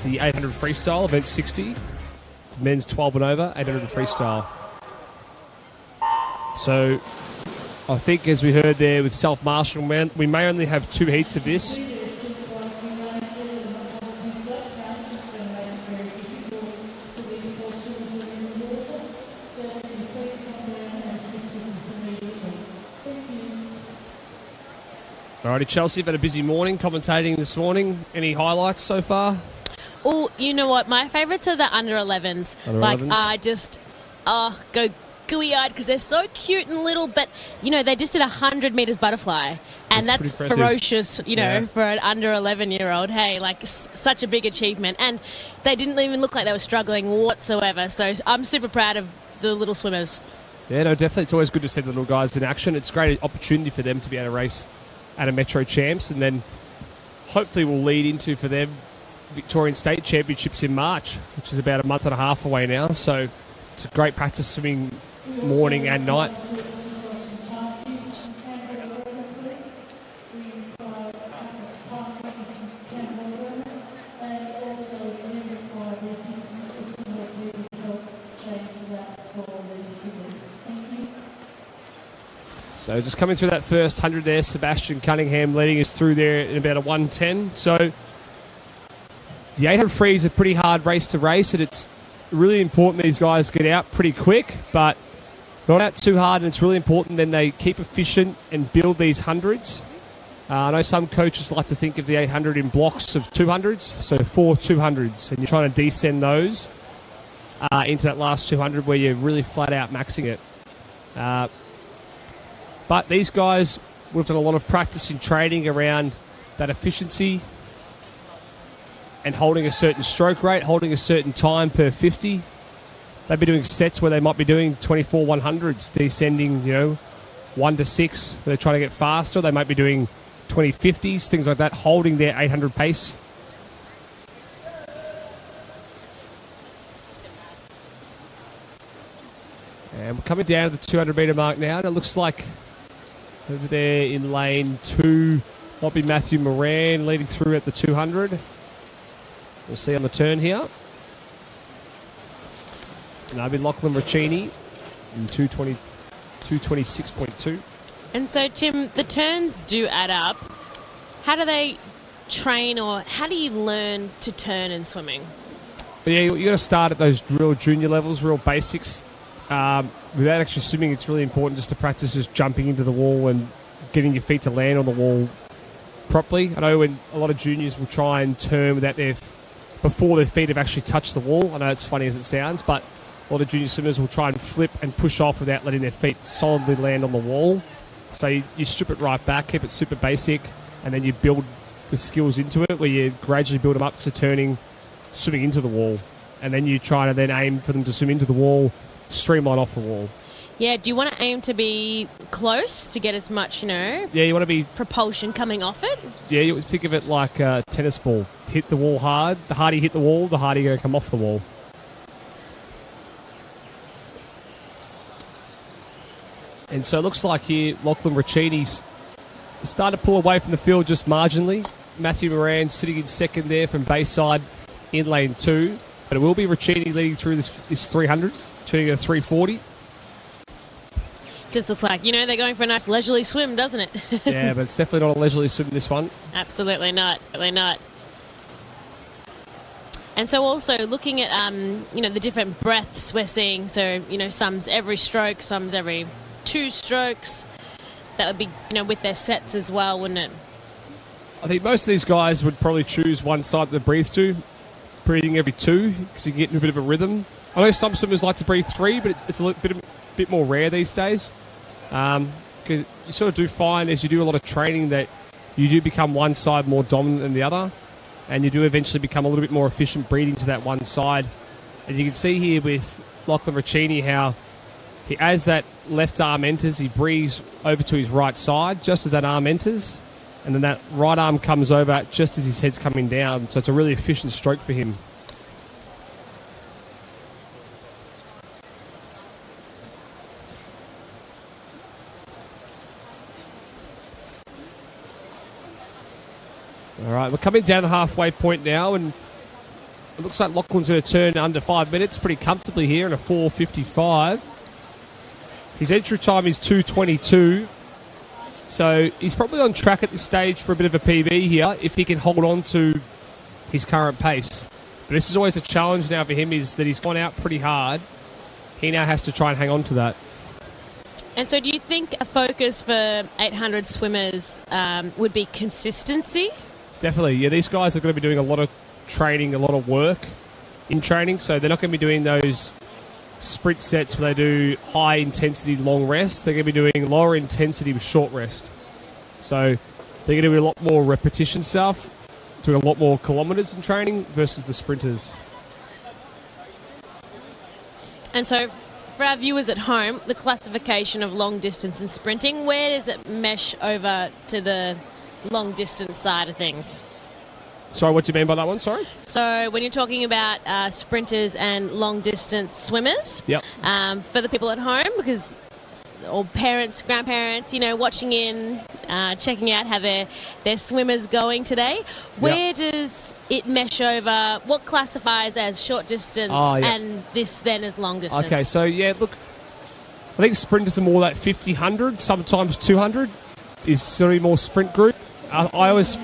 the 800 freestyle, event 60. It's men's 12 and over, 800 freestyle. So I think, as we heard there with self-marshal, we may only have 2 heats of this. Alrighty, Chelsea, you've had a busy morning commentating this morning. Any highlights so far? Oh, you know what? My favourites are the under 11s. Go gooey-eyed because they're so cute and little, but, they just did 100 metres butterfly. And that's ferocious, for an under 11-year-old. Hey, such a big achievement. And they didn't even look like they were struggling whatsoever. So I'm super proud of the little swimmers. Yeah, no, definitely. It's always good to see the little guys in action. It's a great opportunity for them to be able to race at a Metro Champs, and then hopefully will lead into, for them, Victorian State Championships in March, which is about a month and a half away now. So it's a great practice swimming morning and night. So just coming through that first 100 there, Sebastian Cunningham leading us through there in about a 1:10. So the 800 free is a pretty hard race to race, and it's really important these guys get out pretty quick, but not out too hard, and it's really important then they keep efficient and build these hundreds. I know some coaches like to think of the 800 in blocks of 200s, so 4 200s, and you're trying to descend those into that last 200 where you're really flat out maxing it. But these guys, we've done a lot of practice in training around that efficiency and holding a certain stroke rate, holding a certain time per 50. They've been doing sets where they might be doing 24 100s, descending, 1 to 6, where they're trying to get faster. They might be doing 20 50s, things like that, holding their 800 pace. And we're coming down to the 200 metre mark now, and it looks like over there in lane 2 might be Matthew Moran leading through at the 200. We'll see on the turn here. And I've been Lachlan Roccini in 226.2. And so, Tim, the turns do add up. How do they train, or how do you learn to turn in swimming? But yeah, you got to start at those real junior levels, real basics. Without actually swimming, it's really important just to practice just jumping into the wall and getting your feet to land on the wall properly. I know when a lot of juniors will try and turn without before their feet have actually touched the wall. I know it's funny as it sounds, but a lot of junior swimmers will try and flip and push off without letting their feet solidly land on the wall. So you strip it right back, keep it super basic, and then you build the skills into it where you gradually build them up to swimming into the wall. And then you try to then aim for them to swim into the wall, streamline off the wall. Yeah, do you want to aim to be close to get as much, Yeah, you want to be propulsion coming off it? Yeah, you think of it like a tennis ball. Hit the wall hard. The harder you hit the wall, the harder you're going to come off the wall. And so it looks like here Lachlan Roccini's starting to pull away from the field just marginally. Matthew Moran sitting in second there from Bayside in lane 2. But it will be Roccini leading through this 300, turning a 340. Just looks like, they're going for a nice leisurely swim, doesn't it? Yeah, but it's definitely not a leisurely swim, this one. Absolutely not. Really not. And so also looking at, the different breaths we're seeing. So, some's every stroke, some's every 2 strokes. That would be, with their sets as well, wouldn't it? I think most of these guys would probably choose one side to breathe to, breathing every 2, because you get into a bit of a rhythm. I know some swimmers like to breathe 3, but it's a bit more rare these days. Because you sort of do find as you do a lot of training that you do become one side more dominant than the other, and you do eventually become a little bit more efficient breathing to that one side. And you can see here with Lachlan Roccini how as that left arm enters, he breathes over to his right side just as that arm enters, and then that right arm comes over just as his head's coming down. So it's a really efficient stroke for him. All right, we're coming down the halfway point now, and it looks like Lachlan's going to turn under 5 minutes pretty comfortably here in a 4:55. His entry time is 2:22. So he's probably on track at this stage for a bit of a PB here if he can hold on to his current pace. But this is always a challenge now for him, is that he's gone out pretty hard. He now has to try and hang on to that. And so do you think a focus for 800 swimmers would be consistency? Definitely. Yeah, these guys are going to be doing a lot of training, a lot of work in training. So they're not going to be doing those sprint sets where they do high intensity long rest. They're going to be doing lower intensity with short rest. So they're going to do a lot more repetition stuff, doing a lot more kilometres in training versus the sprinters. And so for our viewers at home, the classification of long distance and sprinting, where does it mesh over to the long distance side of things? Sorry, what do you mean by that one? Sorry? So when you're talking about sprinters and long distance swimmers, yep. For the people at home, because or parents, grandparents, watching in, checking out how their swimmers going today, where does it mesh over? What classifies as short distance and this then as long distance? Okay, so look, I think sprinters are more that 50, 100, sometimes 200 is sort of more sprint group. I always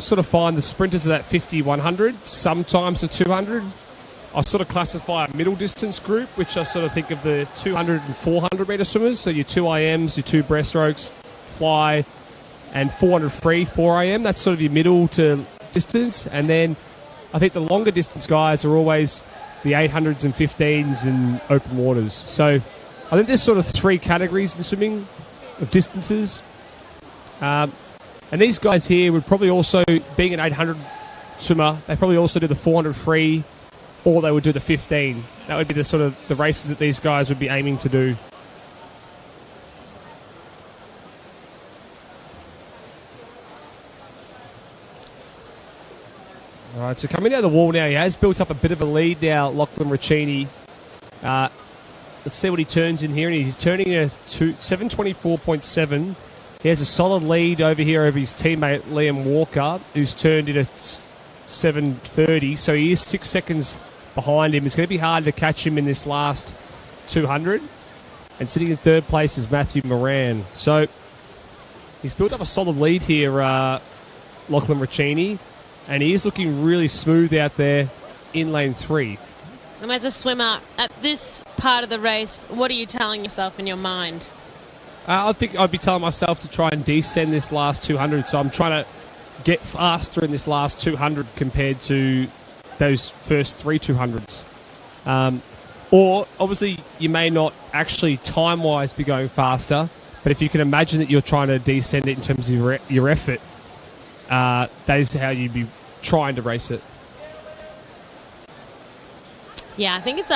sort of find the sprinters are that 50, 100, sometimes the 200. I sort of classify a middle distance group, which I sort of think of the 200 and 400 metre swimmers. So your 2 IMs, your 2 breaststrokes, fly, and 400 free, 4 IM. That's sort of your middle to distance. And then I think the longer distance guys are always the 800s and 15s and open waters. So I think there's sort of 3 categories in swimming of distances. And these guys here would probably also, being an 800 swimmer, they probably also do the 400 free, or they would do the 15. That would be the sort of the races that these guys would be aiming to do. All right, so coming down the wall now, he has built up a bit of a lead now, Lachlan Ricchini. Let's see what he turns in here, and he's turning a 7:24.7. He has a solid lead over here over his teammate Liam Walker, who's turned in a 7:30. So he is 6 seconds behind him. It's going to be hard to catch him in this last 200. And sitting in third place is Matthew Moran. So he's built up a solid lead here, Lachlan Ricchini, and he is looking really smooth out there in lane 3. And as a swimmer, at this part of the race, what are you telling yourself in your mind? I think I'd be telling myself to try and descend this last 200. So I'm trying to get faster in this last 200 compared to those first 3 200s. Or, obviously, you may not actually time-wise be going faster, but if you can imagine that you're trying to descend it in terms of your effort, that is how you'd be trying to race it. Yeah, I think it's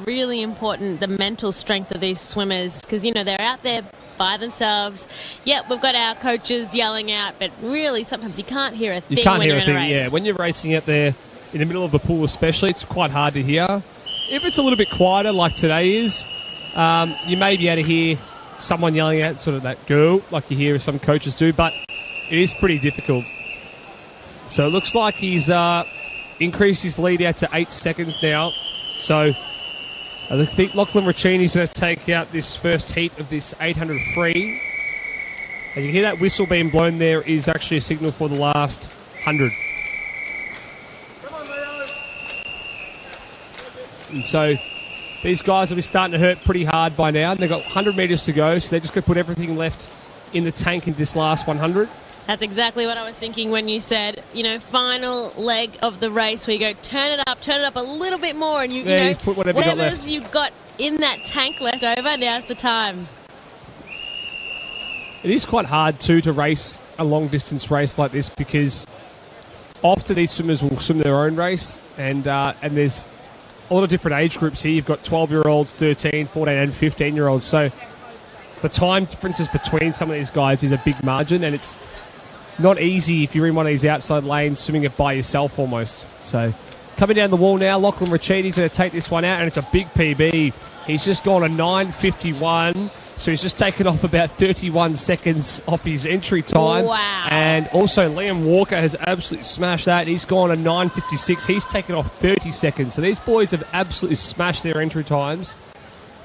really important, the mental strength of these swimmers, because, they're out there by themselves. Yep, we've got our coaches yelling out, but really sometimes you can't hear a thing when you're in a race. Yeah, when you're racing out there in the middle of the pool especially, it's quite hard to hear. If it's a little bit quieter like today is, you may be able to hear someone yelling out sort of that girl like you hear some coaches do, but it is pretty difficult. So it looks like he's increased his lead out to 8 seconds now. So I think Lachlan Ricchini's going to take out this first heat of this 800 free. And you hear that whistle being blown there is actually a signal for the last 100. And so these guys will be starting to hurt pretty hard by now. And they've got 100 metres to go, so they're just going to put everything left in the tank in this last 100. That's exactly what I was thinking when you said, final leg of the race where you go, turn it up a little bit more. And you put whatever you've got in that tank left over, now's the time. It is quite hard, too, to race a long-distance race like this because often these swimmers will swim their own race and there's a lot of different age groups here. You've got 12-year-olds, 13, 14 and 15-year-olds. So the time differences between some of these guys is a big margin, and it's not easy if you're in one of these outside lanes swimming it by yourself almost. So Coming down the wall now, Lachlan Ricciuti's going to take this one out, and it's a big PB. He's just gone a 9:51, so he's just taken off about 31 seconds off his entry time. Wow. And also Liam Walker has absolutely smashed that. He's gone a 9:56. He's taken off 30 seconds. So these boys have absolutely smashed their entry times.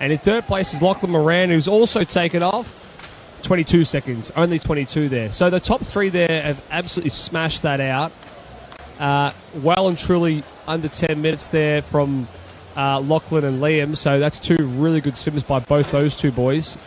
And in third place is Lachlan Moran, who's also taken off 22 seconds. Only 22 there. So the top three there have absolutely smashed that out. Well and truly under 10 minutes there from Lachlan and Liam. So that's two really good swims by both those two boys.